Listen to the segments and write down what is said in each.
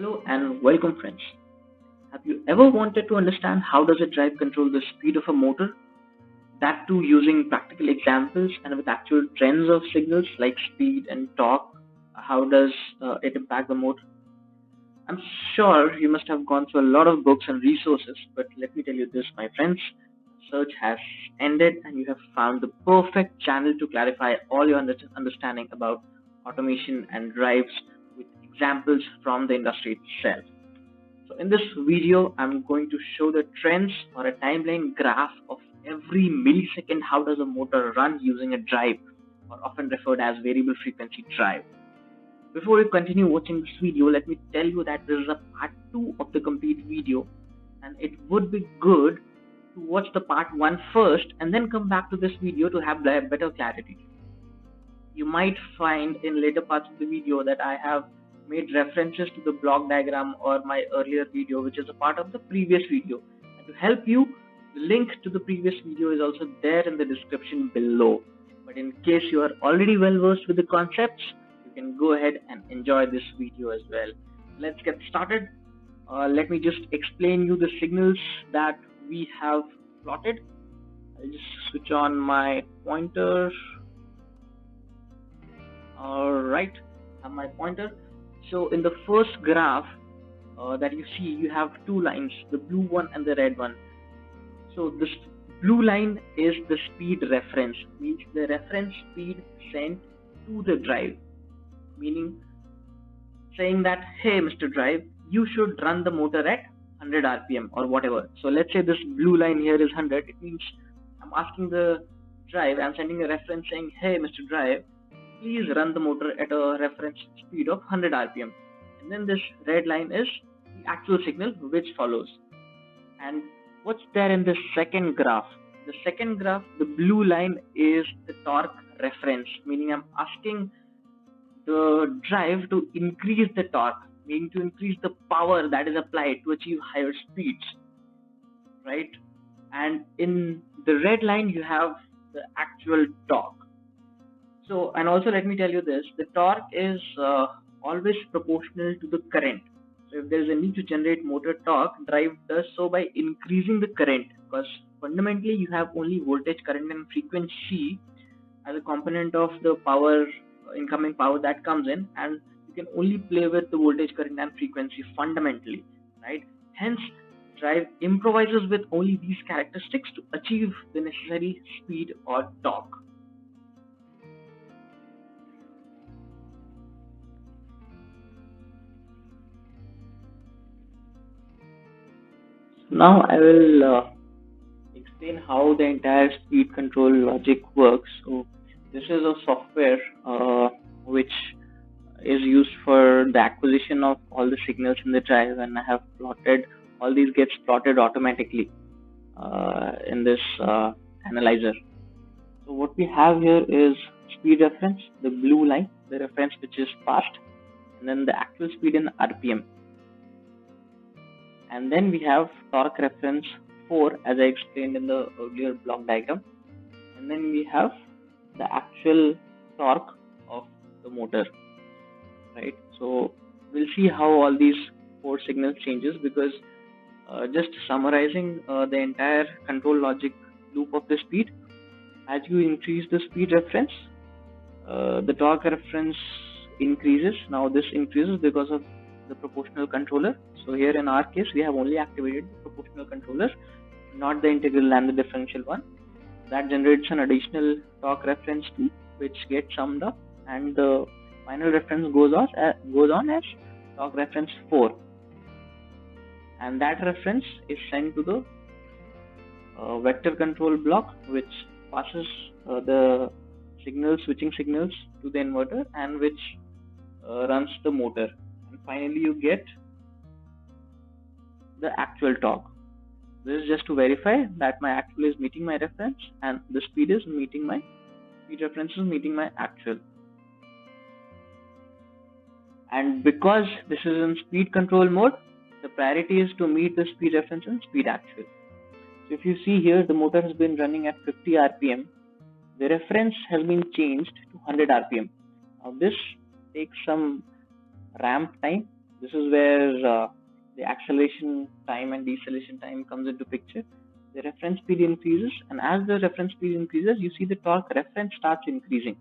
Hello and welcome friends. Have you ever wanted to understand how does a drive control the speed of a motor? That too using practical examples and with actual trends of signals like speed and torque. How does it impact the motor? I'm sure you must have gone through a lot of books and resources, but let me tell you this, my friends. Search has ended and you have found the perfect channel to clarify all your understanding about automation and drives with examples from the industry itself. So in this video, I'm going to show the trends or a timeline graph of every millisecond. How does a motor run using a drive, or often referred as variable frequency drive. Before we continue watching this video, let me tell you that this is a part 2 of the complete video, and it would be good to watch the part 1 first and then come back to this video to have better clarity. You might find in later parts of the video that I have made references to the block diagram or my earlier video, which is a part of the previous video. And to help you, the link to the previous video is also there in the description below. But in case you are already well versed with the concepts, you can go ahead and enjoy this video as well. Let's get started. Let me just explain you the signals that we have plotted. I'll just switch on my pointer. Alright, I have my pointer. So in the first graph that you see, you have two lines, the blue one and the red one. So this blue line is the speed reference, means the reference speed sent to the drive, meaning saying that, hey Mr. Drive, you should run the motor at 100 RPM or whatever. So let's say this blue line here is 100. It means I'm asking the drive, I'm sending a reference saying, hey Mr. Drive, please run the motor at a reference speed of 100 RPM. And then this red line is the actual signal which follows. And what's there in the second graph? The second graph, the blue line is the torque reference, meaning I'm asking the drive to increase the torque, meaning to increase the power that is applied to achieve higher speeds, right? And in the red line, you have the actual torque. So, and also let me tell you this, the torque is always proportional to the current. So if there is a need to generate motor torque, drive does so by increasing the current, because fundamentally you have only voltage, current and frequency as a component of the power, incoming power that comes in, and you can only play with the voltage, current and frequency fundamentally, right? Hence, drive improvises with only these characteristics to achieve the necessary speed or torque. Now I will explain how the entire speed control logic works. So this is a software which is used for the acquisition of all the signals in the drive, and I have plotted all these gets plotted automatically in this analyzer. So what we have here is speed reference, the blue line, the reference which is passed, and then the actual speed in RPM. And then we have torque reference 4, as I explained in the earlier block diagram. And then we have the actual torque of the motor, right? So we'll see how all these 4 signals changes, because just summarizing the entire control logic loop of the speed, as you increase the speed reference, the torque reference increases. Now this increases because of the proportional controller. So here in our case, we have only activated the proportional controller, not the integral and the differential one. That generates an additional torque reference 2, which gets summed up, and the final reference goes on as torque reference 4, and that reference is sent to the vector control block, which passes the switching signals to the inverter, and which runs the motor. And finally you get the actual torque. This is just to verify that my actual is meeting my reference and the speed reference is meeting my actual. And because this is in speed control mode, the priority is to meet the speed reference and speed actual. So if you see here, the motor has been running at 50 RPM. The reference has been changed to 100 RPM. Now this takes some ramp time, This is where the acceleration time and deceleration time comes into picture. The reference speed increases, and as the reference speed increases, you see the torque reference starts increasing.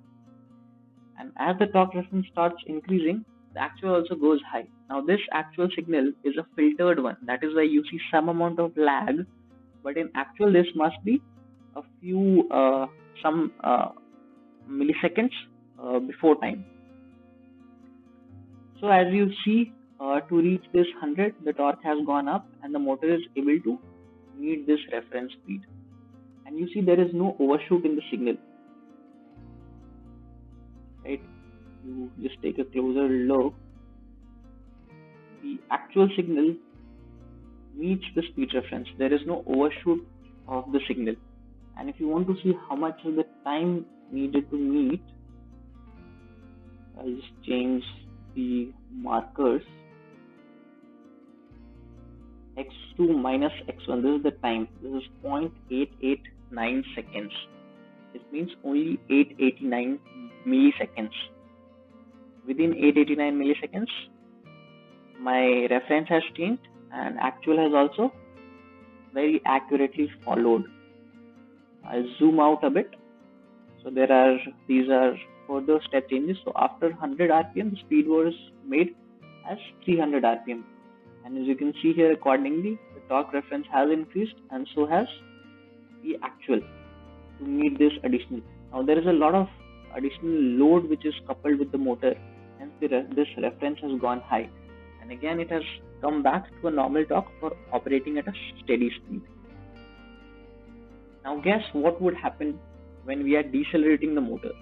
And as the torque reference starts increasing, the actual also goes high. Now this actual signal is a filtered one. That is why you see some amount of lag, but in actual this must be a few some milliseconds before time. So as you see, to reach this 100, the torque has gone up and the motor is able to meet this reference speed. And you see there is no overshoot in the signal. Right? You just take a closer look. The actual signal meets the speed reference. There is no overshoot of the signal. And if you want to see how much is the time needed to meet, I'll just change the markers. x2 minus x1, this is the time. This is 0.889 seconds. It means only 889 milliseconds. Within 889 milliseconds, my reference has changed and actual has also very accurately followed. I'll zoom out a bit. So these are further step changes. So after 100 RPM, the speed was made as 300 RPM. And as you can see here, accordingly, the torque reference has increased and so has the actual to meet this additional. Now there is a lot of additional load which is coupled with the motor, hence this reference has gone high. And again, it has come back to a normal torque for operating at a steady speed. Now guess what would happen when we are decelerating the motor.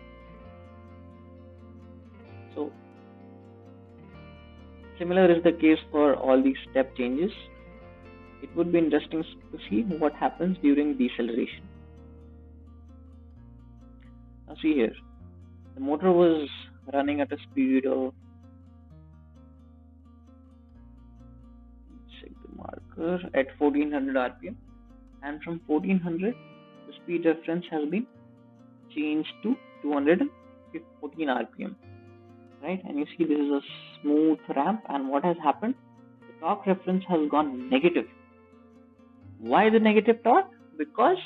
So similar is the case for all these step changes. It would be interesting to see what happens during deceleration. Now see here, the motor was running at a speed of, check the marker, at 1400 RPM, and from 1400 the speed reference has been changed to 214 RPM. Right, and you see this is a smooth ramp, and what has happened? The torque reference has gone negative. Why the negative torque? Because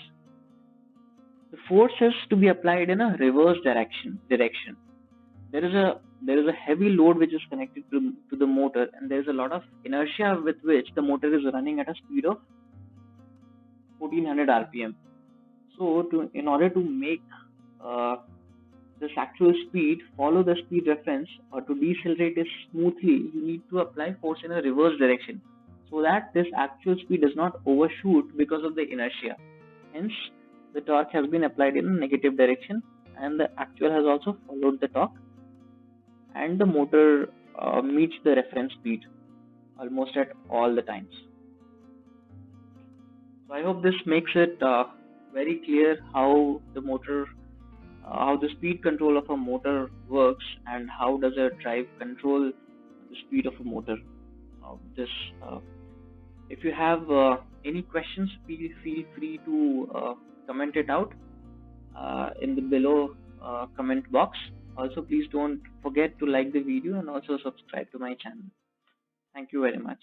the force is to be applied in a reverse direction. There is a heavy load which is connected to the motor, and there is a lot of inertia with which the motor is running at a speed of 1400 RPM. So in order to make this actual speed follow the speed reference, or to decelerate it smoothly, you need to apply force in a reverse direction so that this actual speed does not overshoot because of the inertia. Hence, the torque has been applied in a negative direction, and the actual has also followed the torque, and the motor meets the reference speed almost at all the times. So I hope this makes it very clear how the speed control of a motor works, and how does a drive control the speed of a motor. If you have any questions, feel free to comment it out in the below comment box. Also, please don't forget to like the video and also subscribe to my channel. Thank you very much.